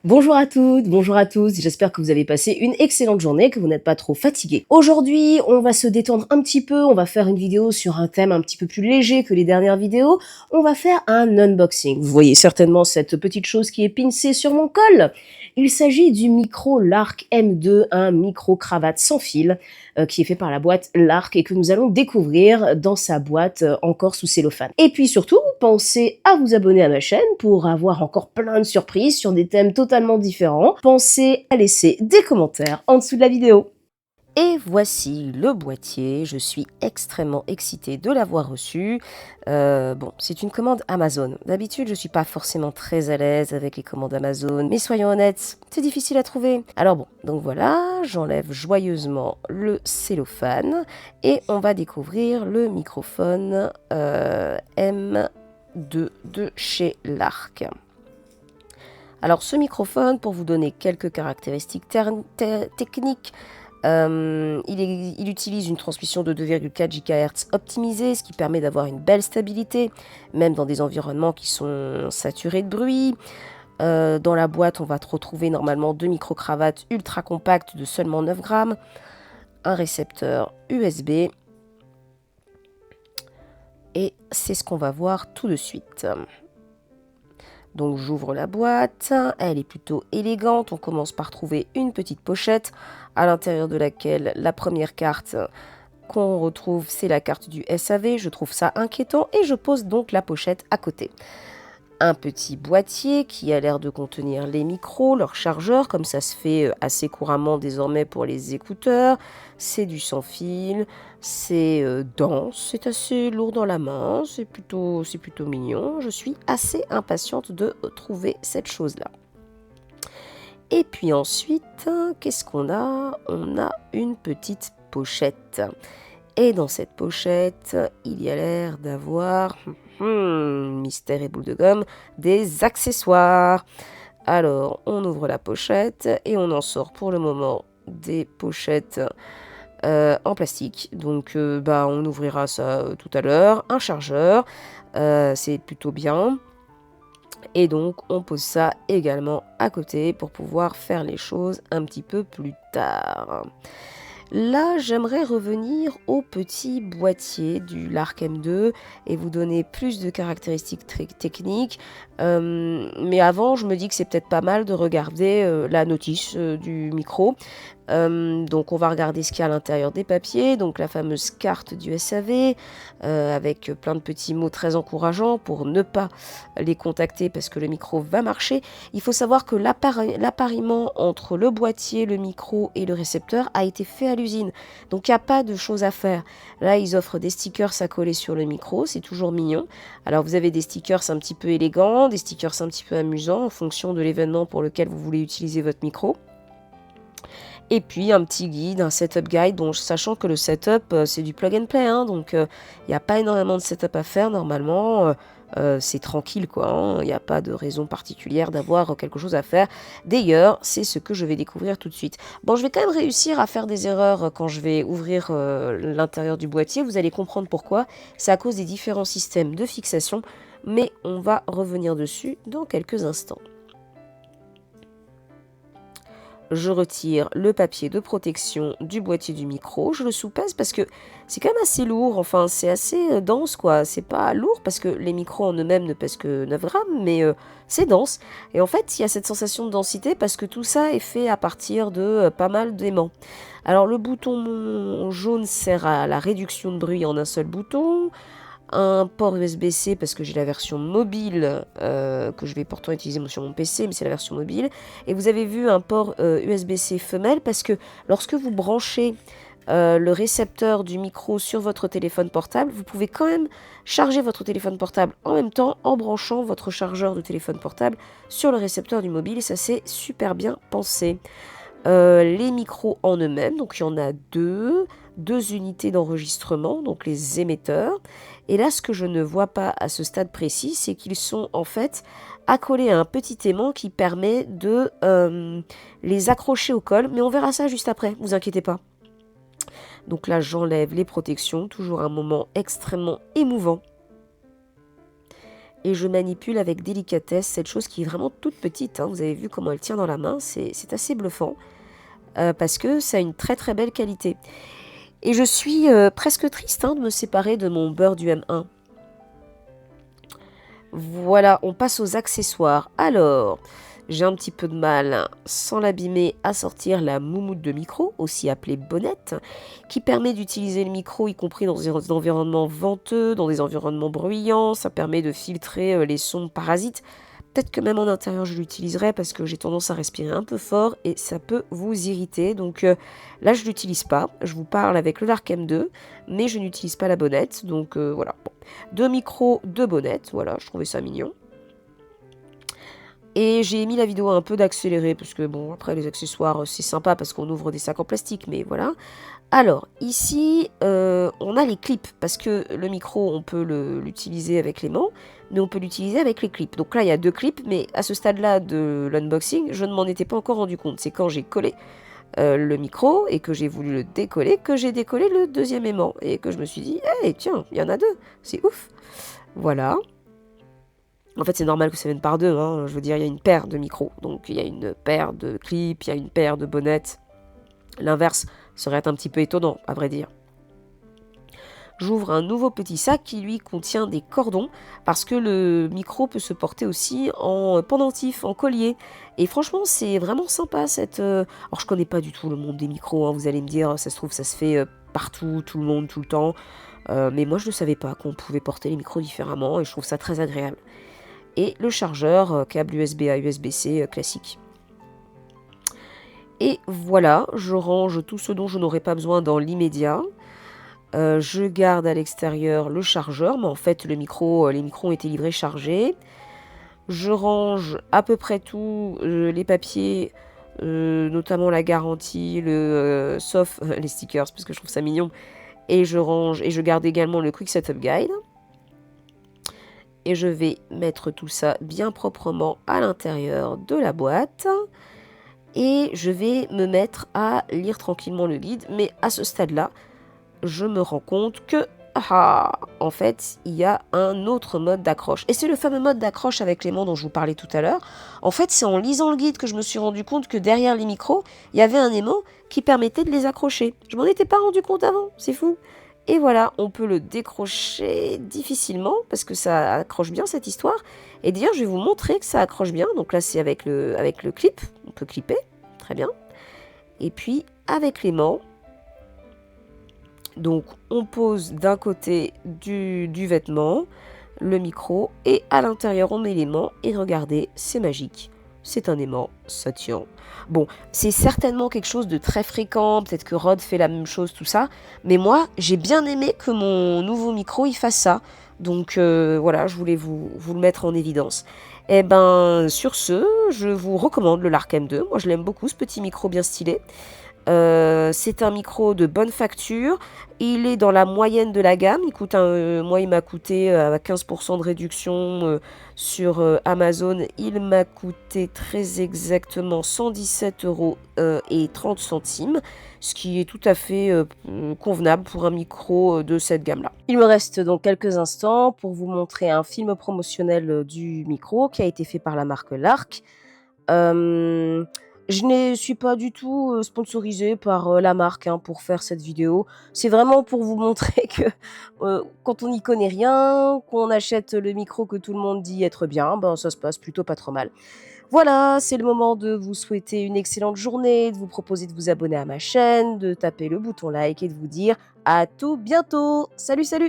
Bonjour à toutes, bonjour à tous, j'espère que vous avez passé une excellente journée, que vous n'êtes pas trop fatigués. Aujourd'hui, on va se détendre un petit peu, on va faire une vidéo sur un thème un petit peu plus léger que les dernières vidéos. On va faire un unboxing. Vous voyez certainement cette petite chose qui est pincée sur mon col. Il s'agit du micro Lark M2, un micro-cravate sans fil qui est fait par la boîte Lark et que nous allons découvrir dans sa boîte encore sous cellophane. Et puis surtout, pensez à vous abonner à ma chaîne pour avoir encore plein de surprises sur des thèmes totalement différents. Pensez à laisser des commentaires en dessous de la vidéo. Et voici le boîtier, je suis extrêmement excitée de l'avoir reçu. Bon, c'est une commande Amazon. D'habitude, je ne suis pas forcément très à l'aise avec les commandes Amazon, mais soyons honnêtes, c'est difficile à trouver. Alors bon, donc voilà, j'enlève joyeusement le cellophane et on va découvrir le microphone M2 de chez Lark. Alors ce microphone, pour vous donner quelques caractéristiques techniques, il utilise une transmission de 2,4 GHz optimisée, ce qui permet d'avoir une belle stabilité, même dans des environnements qui sont saturés de bruit. Dans la boîte, on va retrouver normalement deux micro-cravates ultra compactes de seulement 9 grammes, un récepteur USB, et c'est ce qu'on va voir tout de suite. Donc j'ouvre la boîte, elle est plutôt élégante, on commence par trouver une petite pochette à l'intérieur de laquelle la première carte qu'on retrouve c'est la carte du SAV, je trouve ça inquiétant et je pose donc la pochette à côté. Un petit boîtier qui a l'air de contenir les micros, leurs chargeurs, comme ça se fait assez couramment désormais pour les écouteurs. C'est du sans fil, c'est dense, c'est assez lourd dans la main, c'est plutôt mignon. Je suis assez impatiente de trouver cette chose-là. Et puis ensuite, qu'est-ce qu'on a? On a une petite pochette. Et dans cette pochette, il y a l'air d'avoir, mystère et boule de gomme, des accessoires. Alors, on ouvre la pochette et on en sort pour le moment des pochettes en plastique. Donc, on ouvrira ça tout à l'heure. Un chargeur, c'est plutôt bien. Et donc, on pose ça également à côté pour pouvoir faire les choses un petit peu plus tard. Là, j'aimerais revenir au petit boîtier du Lark M2 et vous donner plus de caractéristiques techniques. Mais avant, je me dis que c'est peut-être pas mal de regarder la notice du micro. Donc on va regarder ce qu'il y a à l'intérieur des papiers, donc la fameuse carte du SAV avec plein de petits mots très encourageants pour ne pas les contacter parce que le micro va marcher. Il faut savoir que l'appariement entre le boîtier, le micro et le récepteur a été fait à l'usine, donc il n'y a pas de choses à faire. Là ils offrent des stickers à coller sur le micro, c'est toujours mignon. Alors vous avez des stickers un petit peu élégants, des stickers un petit peu amusants en fonction de l'événement pour lequel vous voulez utiliser votre micro. Et puis un petit guide, un setup guide, sachant que le setup c'est du plug and play, donc il n'y a pas énormément de setup à faire normalement, c'est tranquille quoi, il n'y a pas de raison particulière d'avoir quelque chose à faire. D'ailleurs, c'est ce que je vais découvrir tout de suite. Bon, je vais quand même réussir à faire des erreurs quand je vais ouvrir l'intérieur du boîtier, vous allez comprendre pourquoi, c'est à cause des différents systèmes de fixation, mais on va revenir dessus dans quelques instants. Je retire le papier de protection du boîtier du micro, je le soupèse parce que c'est quand même assez lourd, enfin c'est assez dense quoi, c'est pas lourd parce que les micros en eux-mêmes ne pèsent que 9 grammes, mais c'est dense. Et en fait il y a cette sensation de densité parce que tout ça est fait à partir de pas mal d'aimants. Alors le bouton jaune sert à la réduction de bruit en un seul bouton. Un port USB-C parce que j'ai la version mobile que je vais pourtant utiliser sur mon PC, mais c'est la version mobile. Et vous avez vu un port USB-C femelle parce que lorsque vous branchez le récepteur du micro sur votre téléphone portable, vous pouvez quand même charger votre téléphone portable en même temps en branchant votre chargeur de téléphone portable sur le récepteur du mobile et ça c'est super bien pensé. Les micros en eux-mêmes, donc il y en a deux unités d'enregistrement, donc les émetteurs. Et là, ce que je ne vois pas à ce stade précis, c'est qu'ils sont en fait accolés à un petit aimant qui permet de les accrocher au col. Mais on verra ça juste après, vous inquiétez pas. Donc là, j'enlève les protections, toujours un moment extrêmement émouvant. et je manipule avec délicatesse cette chose qui est vraiment toute petite, hein. Vous avez vu comment elle tient dans la main, c'est assez bluffant, parce que ça a une très très belle qualité. Et je suis presque triste, hein, de me séparer de mon beurre du M1. Voilà, on passe aux accessoires. Alors, j'ai un petit peu de mal, sans l'abîmer, à sortir la moumoute de micro, aussi appelée bonnette, qui permet d'utiliser le micro, y compris dans des environnements venteux, dans des environnements bruyants. Ça permet de filtrer les sons parasites. Peut-être que même en intérieur, je l'utiliserai parce que j'ai tendance à respirer un peu fort et ça peut vous irriter. Donc là, je ne l'utilise pas. Je vous parle avec le Lark M2, mais je n'utilise pas la bonnette. Donc voilà. Bon. Deux micros, deux bonnettes. Voilà, je trouvais ça mignon. Et j'ai mis la vidéo un peu d'accéléré parce que bon, après les accessoires, c'est sympa parce qu'on ouvre des sacs en plastique, mais voilà. Alors, ici, on a les clips, parce que le micro, on peut l'utiliser avec l'aimant, mais on peut l'utiliser avec les clips. Donc là, il y a deux clips, mais à ce stade-là de l'unboxing, je ne m'en étais pas encore rendu compte. C'est quand j'ai collé le micro et que j'ai voulu le décoller, que j'ai décollé le deuxième aimant, et que je me suis dit, hey, tiens, il y en a deux, c'est ouf. Voilà. En fait, c'est normal que ça vienne par deux, hein. Je veux dire, il y a une paire de micros, donc il y a une paire de clips, il y a une paire de bonnettes. L'inverse serait un petit peu étonnant, à vrai dire. J'ouvre un nouveau petit sac qui lui contient des cordons parce que le micro peut se porter aussi en pendentif, en collier. Et franchement, c'est vraiment sympa cette... Alors je connais pas du tout le monde des micros, hein, vous allez me dire, ça se trouve, ça se fait partout, tout le monde, tout le temps. Mais moi, je ne savais pas qu'on pouvait porter les micros différemment et je trouve ça très agréable. Et le chargeur, câble USB à USB-C classique. Et voilà, je range tout ce dont je n'aurai pas besoin dans l'immédiat. Je garde à l'extérieur le chargeur, mais en fait les micros ont été livrés chargés. Je range à peu près tout, les papiers, notamment la garantie, sauf les stickers, parce que je trouve ça mignon. Et je range et je garde également le Quick Setup Guide. Et je vais mettre tout ça bien proprement à l'intérieur de la boîte. Et je vais me mettre à lire tranquillement le guide. Mais à ce stade-là, je me rends compte que, en fait, il y a un autre mode d'accroche. Et c'est le fameux mode d'accroche avec l'aimant dont je vous parlais tout à l'heure. En fait, c'est en lisant le guide que je me suis rendu compte que derrière les micros, il y avait un aimant qui permettait de les accrocher. Je m'en étais pas rendu compte avant, c'est fou. Et voilà, on peut le décrocher difficilement parce que ça accroche bien cette histoire. Et d'ailleurs, je vais vous montrer que ça accroche bien. Donc là, c'est avec le clip. On peut clipper, très bien. Et puis, avec l'aimant, donc on pose d'un côté du vêtement, le micro, et à l'intérieur on met l'aimant, et regardez, c'est magique. C'est un aimant, ça tient. Bon, c'est certainement quelque chose de très fréquent, peut-être que Rode fait la même chose, tout ça, mais moi, j'ai bien aimé que mon nouveau micro, il fasse ça. Donc voilà, je voulais vous le mettre en évidence. Et ben, sur ce, je vous recommande le Lark M2. Moi, je l'aime beaucoup, ce petit micro bien stylé. C'est un micro de bonne facture. Il est dans la moyenne de la gamme. Moi, il m'a coûté à 15% de réduction sur Amazon. Il m'a coûté très exactement 117 € et 30 centimes, ce qui est tout à fait convenable pour un micro de cette gamme-là. Il me reste donc quelques instants pour vous montrer un film promotionnel du micro qui a été fait par la marque Lark. Je ne suis pas du tout sponsorisée par la marque, hein, pour faire cette vidéo. C'est vraiment pour vous montrer que quand on n'y connaît rien, qu'on achète le micro que tout le monde dit être bien, ben ça se passe plutôt pas trop mal. Voilà, c'est le moment de vous souhaiter une excellente journée, de vous proposer de vous abonner à ma chaîne, de taper le bouton like et de vous dire à tout bientôt. Salut, salut!